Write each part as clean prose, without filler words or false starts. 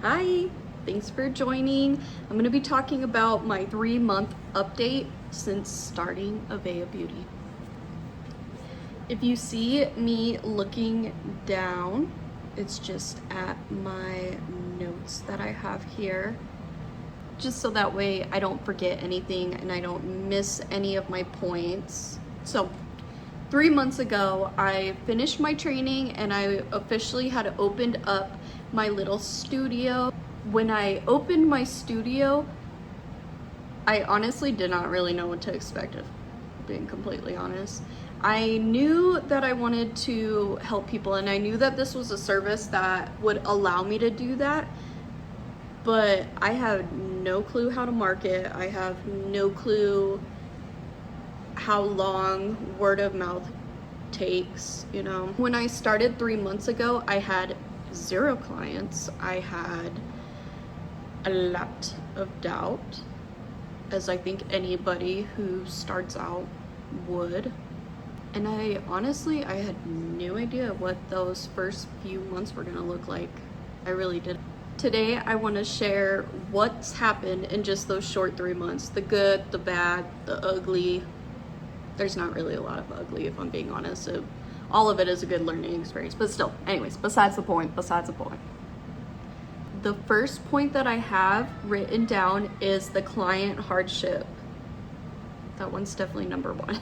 Hi, thanks for joining. I'm going to be talking about my 3-month update since starting Avaia Beauty. If you see me looking down, it's just at my notes that I have here, just so that way I don't forget anything and I don't miss any of my points. So 3 months ago, I finished my training and I officially had opened up my little studio. When I opened my studio, I honestly did not really know what to expect, if being completely honest. I knew that I wanted to help people and I knew that this was a service that would allow me to do that, but I had no clue how to market. I have no clue how long word of mouth takes, you know. When I started 3 months ago, I had 0 clients. I had a lot of doubt, as I think anybody who starts out would. And I had no idea what those first few months were gonna look like. I really did. Today, I wanna share what's happened in just those short 3 months. The good, the bad, the ugly. There's not really a lot of ugly, if I'm being honest. So all of it is a good learning experience, but still, anyways, besides the point. The first point that I have written down is the client hardship. That one's definitely number 1.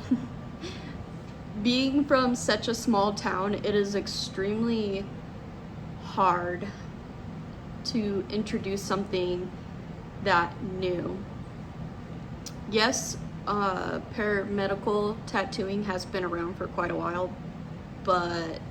Being from such a small town, it is extremely hard to introduce something that new. Yes, paramedical tattooing has been around for quite a while, but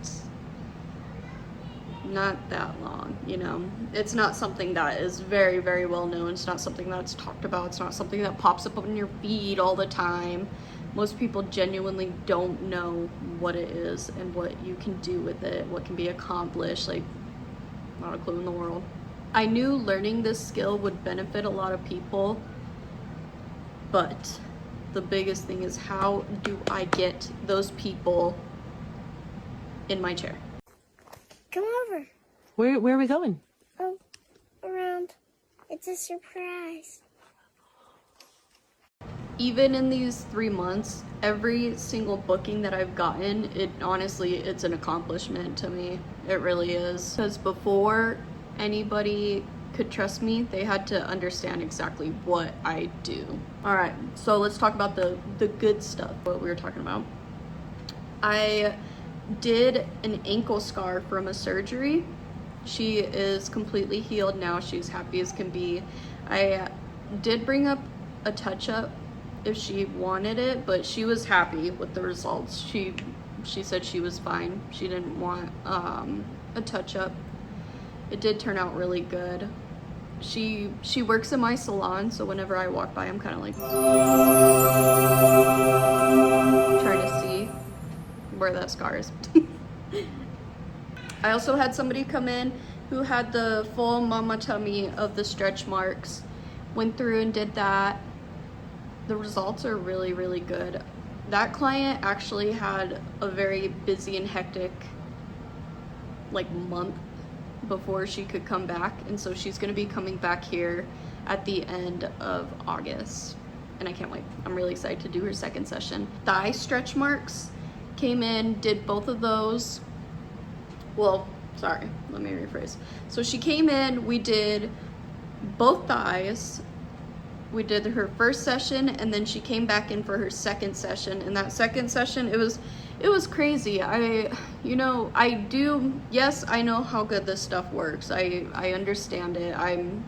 not that long, you know. It's not something that is very, very well known. It's not something that's talked about. It's not something that pops up on your feed all the time. Most people genuinely don't know what it is and what you can do with it, what can be accomplished. Like, not a clue in the world. I knew learning this skill would benefit a lot of people, but the biggest thing is, how do I get those people in my chair? Come over. Where are we going? Oh, around. It's a surprise. Even in these 3 months, every single booking that I've gotten, it's an accomplishment to me. It really is. Because before anybody could trust me, they had to understand exactly what I do. All right, so let's talk about the good stuff, what we were talking about. I did an ankle scar from a surgery. She is completely healed now. She's happy as can be. I did bring up a touch-up if she wanted it, but she was happy with the results. She said she was fine. She didn't want a touch-up. It did turn out really good. She works in my salon, so whenever I walk by, I'm kind of like trying to see where that scar is. I also had somebody come in who had the full mama tummy of the stretch marks. Went through and did that. The results are really, really good. That client actually had a very busy and hectic month before she could come back, and so she's going to be coming back here at the end of August, and I can't wait. I'm really excited to do her second session. Thigh stretch marks came in, did both of those. Well, sorry, let me rephrase. So she came in, we did both thighs. We did her first session, and then she came back in for her second session. And that second session, it was crazy. Yes, I know how good this stuff works. I understand it.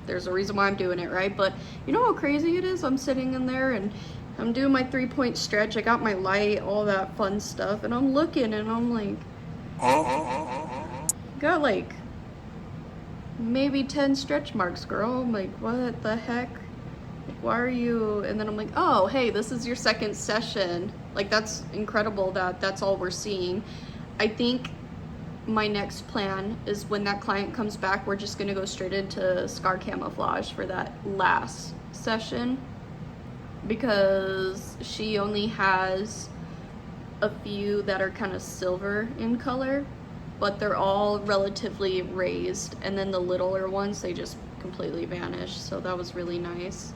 There's a reason why I'm doing it, right? But you know how crazy it is? I'm sitting in there and I'm doing my 3-point stretch. I got my light, all that fun stuff, and I'm looking and I'm like, got maybe 10 stretch marks, girl. I'm like, what the heck? Why are you? And then I'm like, oh, hey, this is your second session. That's incredible that that's all we're seeing. I think my next plan is when that client comes back, we're just gonna go straight into scar camouflage for that last session, because she only has a few that are kind of silver in color. but they're all relatively raised, and then the littler ones, they just completely vanish, so that was really nice.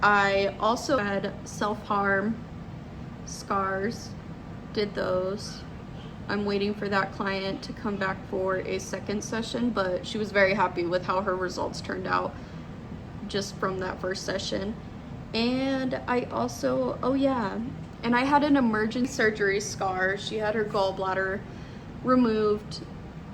I also had self-harm scars, did those. I'm waiting for that client to come back for a second session, but she was very happy with how her results turned out just from that first session. And I also, oh yeah, and I had an emergency surgery scar. She had her gallbladder removed.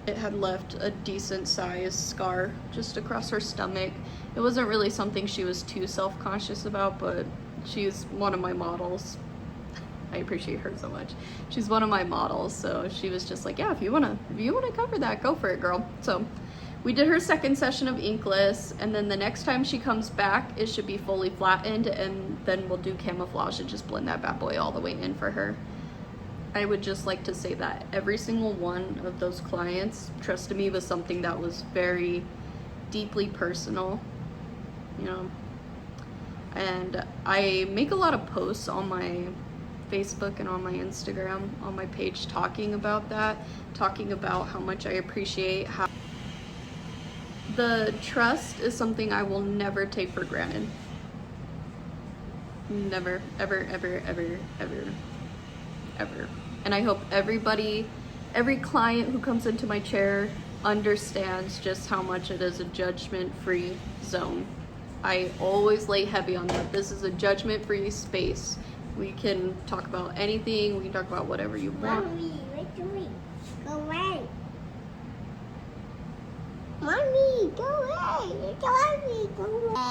It had left a decent sized scar just across her stomach. It wasn't really something she was too self-conscious about, but she's one of my models. I appreciate her so much. She's one of my models, so she was just like, yeah, if you wanna cover that, go for it, girl. So we did her second session of Inkless, and then the next time she comes back, it should be fully flattened, and then we'll do Camouflage and just blend that bad boy all the way in for her. I would just like to say that every single one of those clients trusted me with something that was very deeply personal, you know. And I make a lot of posts on my Facebook and on my Instagram, on my page, talking about that, talking about how much I appreciate how the trust is something I will never take for granted. Never, ever, ever, ever, ever, ever. And I hope everybody, every client who comes into my chair understands just how much it is a judgment-free zone. I always lay heavy on that. This is a judgment-free space. We can talk about anything. We can talk about whatever you want. Mommy, what do we? Go away. Mommy, go away. You told me, go away.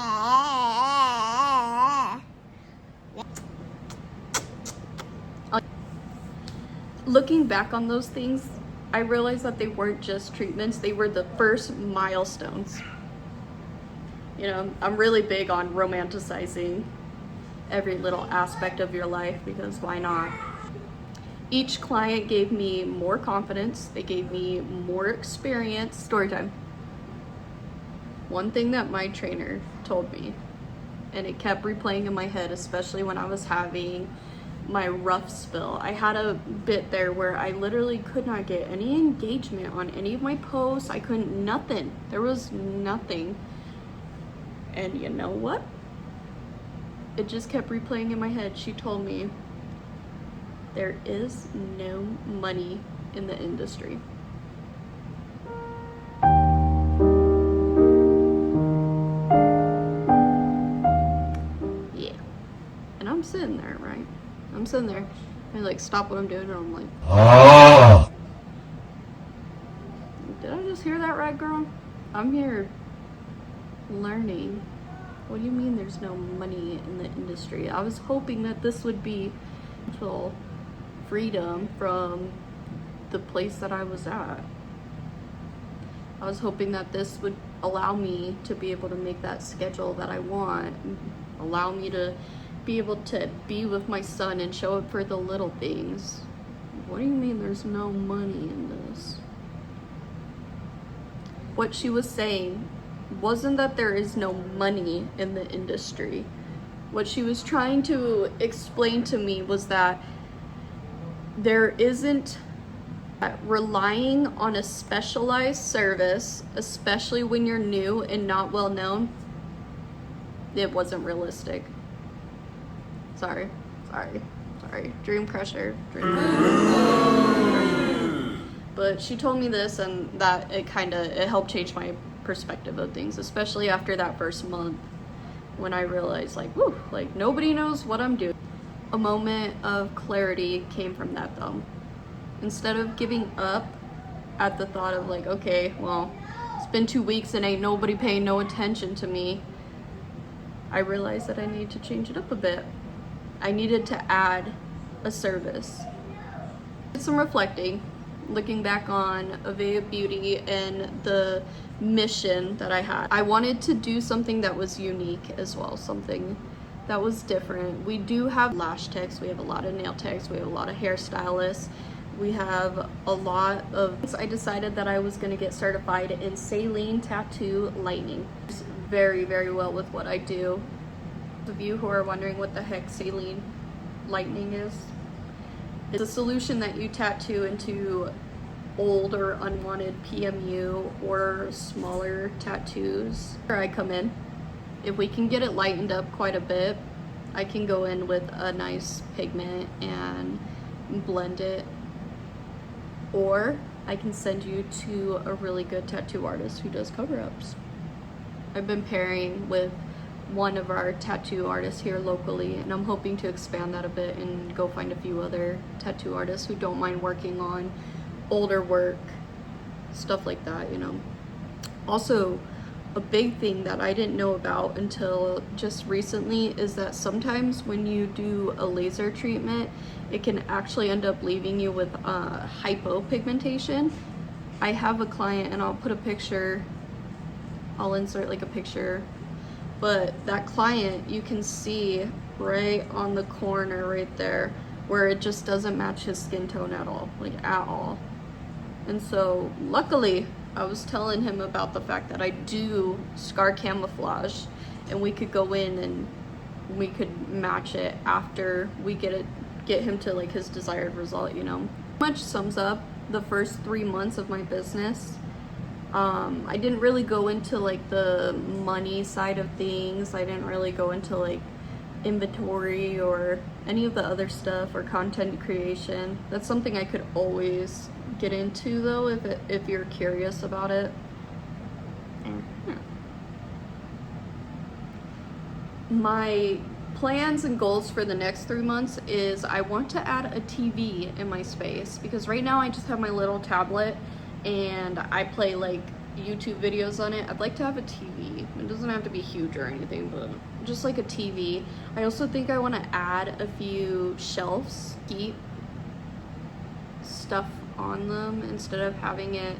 Looking back on those things, I realized that they weren't just treatments. They were the first milestones. You know, I'm really big on romanticizing every little aspect of your life, because why not? Each client gave me more confidence. They gave me more experience. Story time. One thing that my trainer told me, and it kept replaying in my head, especially when I was having my rough spill. I had a bit there where I literally could not get any engagement on any of my posts. I couldn't, nothing. There was nothing. And you know what? It just kept replaying in my head. She told me, there is no money in the industry. Yeah. And I'm sitting there, right? I'm sitting there. I like stop what I'm doing, and I'm like, oh. Did I just hear that right, girl? I'm here learning. What do you mean there's no money in the industry? I was hoping that this would be total freedom from the place that I was at. I was hoping that this would allow me to be able to make that schedule that I want, allow me to be able to be with my son and show up for the little things. What do you mean there's no money in this? What she was saying wasn't that there is no money in the industry. What she was trying to explain to me was that there isn't relying on a specialized service, especially when you're new and not well known. It wasn't realistic. Sorry. Dream crusher. But she told me this, and that it helped change my perspective of things, especially after that first month when I realized like, whew, like nobody knows what I'm doing. A moment of clarity came from that though. Instead of giving up at the thought of like, okay, well, it's been 2 weeks and ain't nobody paying no attention to me, I realized that I needed to change it up a bit. I needed to add a service. Did some reflecting, looking back on Avaia Beauty and the mission that I had. I wanted to do something that was unique as well, something that was different. We do have lash techs, we have a lot of nail techs, we have a lot of hairstylists, we have a lot of... I decided that I was going to get certified in Saline tattoo lightening. Very, very well with what I do. Those of you who are wondering what the heck Saline lightening is, it's a solution that you tattoo into old or unwanted PMU or smaller tattoos, where I come in. If we can get it lightened up quite a bit, I can go in with a nice pigment and blend it, or I can send you to a really good tattoo artist who does cover-ups. I've been pairing with one of our tattoo artists here locally, and I'm hoping to expand that a bit and go find a few other tattoo artists who don't mind working on older work, stuff like that, you know. Also, a big thing that I didn't know about until just recently is that sometimes when you do a laser treatment, it can actually end up leaving you with hypopigmentation. I have a client, and I'll put a picture, I'll insert like a picture, but that client, you can see right on the corner right there where it just doesn't match his skin tone at all, like at all. And so luckily I was telling him about the fact that I do scar camouflage, and we could go in and we could match it after we get him to like his desired result, you know. Pretty much sums up the first 3 months of my business. I didn't really go into like the money side of things. I didn't really go into like inventory or any of the other stuff or content creation. That's something I could always get into though if you're curious about it. My plans and goals for the next 3 months is I want to add a TV in my space, because right now I just have my little tablet and I play like YouTube videos on it. I'd like to have a TV. It doesn't have to be huge or anything, but just like a TV. I also think I want to add a few shelves, keep stuff on them instead of having it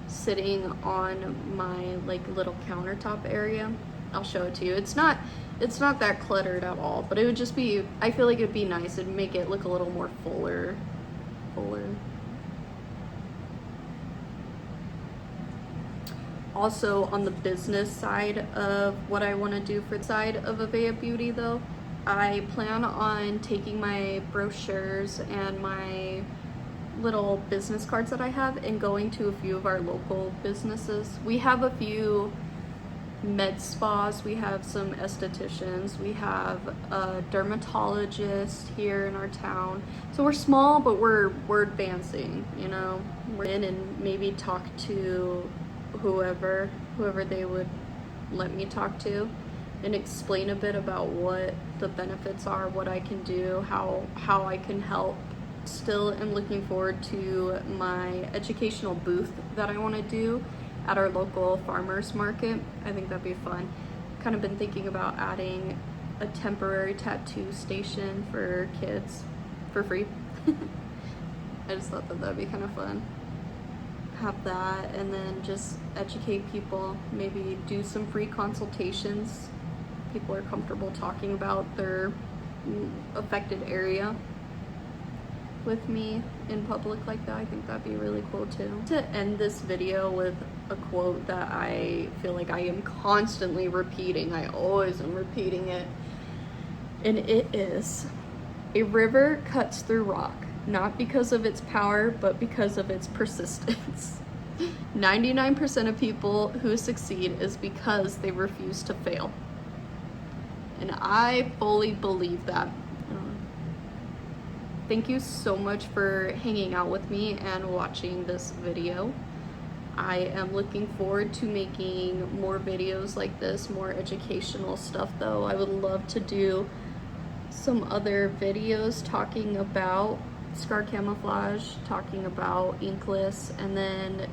sitting on my like little countertop area. I'll show it to you. It's not that cluttered at all, but it would just be, I feel like it'd be nice. It'd make it look a little more fuller. Also, on the business side of what I want to do for the side of Avaia Beauty though, I plan on taking my brochures and my little business cards that I have and going to a few of our local businesses. We have a few med spas, we have some estheticians, we have a dermatologist here in our town. So we're small, but we're advancing, you know. We're in and maybe talk to whoever they would let me talk to, and explain a bit about what the benefits are, what I can do, how I can help. Still am looking forward to my educational booth that I want to do at our local farmers market. I think that'd be fun. Kind of been thinking about adding a temporary tattoo station for kids for free. I just thought that that'd be kind of fun. Have that, and then just educate people, maybe do some free consultations. People are comfortable talking about their affected area with me in public like that. I think that'd be really cool too. To end this video with a quote that I feel like I am constantly repeating, I always am repeating it, and it is, "A river cuts through rock, not because of its power, but because of its persistence. 99% of people who succeed is because they refuse to fail." And I fully believe that. Thank you so much for hanging out with me and watching this video. I am looking forward to making more videos like this, more educational stuff though. I would love to do some other videos talking about scar camouflage, talking about Inkless, and then